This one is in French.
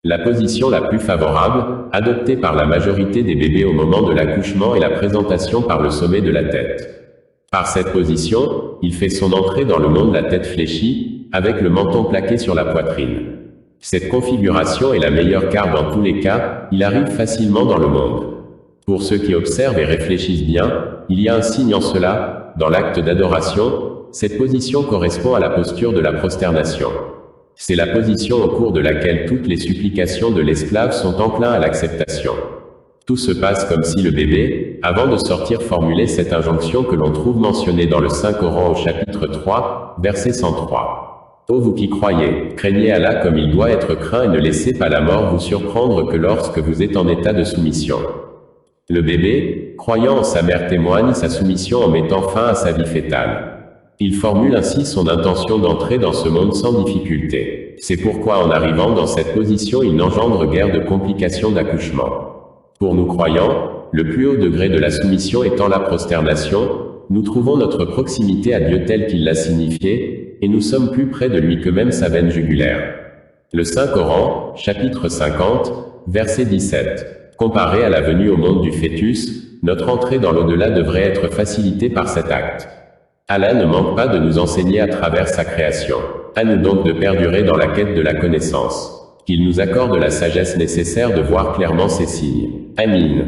La position la plus favorable, adoptée par la majorité des bébés au moment de l'accouchement est la présentation par le sommet de la tête. Par cette position, il fait son entrée dans le monde la tête fléchie, avec le menton plaqué sur la poitrine. Cette configuration est la meilleure car dans tous les cas, il arrive facilement dans le monde. Pour ceux qui observent et réfléchissent bien, il y a un signe en cela, dans l'acte d'adoration, cette position correspond à la posture de la prosternation. C'est la position au cours de laquelle toutes les supplications de l'esclave sont enclins à l'acceptation. Tout se passe comme si le bébé, avant de sortir formulait cette injonction que l'on trouve mentionnée dans le Saint-Coran au chapitre 3, verset 103. Ô vous qui croyez, craignez Allah comme il doit être craint et ne laissez pas la mort vous surprendre que lorsque vous êtes en état de soumission. Le bébé, croyant en sa mère, témoigne sa soumission en mettant fin à sa vie fœtale. Il formule ainsi son intention d'entrer dans ce monde sans difficulté. C'est pourquoi en arrivant dans cette position il n'engendre guère de complications d'accouchement. Pour nous croyants, le plus haut degré de la soumission étant la prosternation, nous trouvons notre proximité à Dieu tel qu'il l'a signifié, et nous sommes plus près de lui que même sa veine jugulaire. Le Saint-Coran, chapitre 50, verset 17. Comparé à la venue au monde du fœtus, notre entrée dans l'au-delà devrait être facilitée par cet acte. Allah ne manque pas de nous enseigner à travers sa création. À nous donc de perdurer dans la quête de la connaissance. Qu'il nous accorde la sagesse nécessaire de voir clairement ces signes. Amin.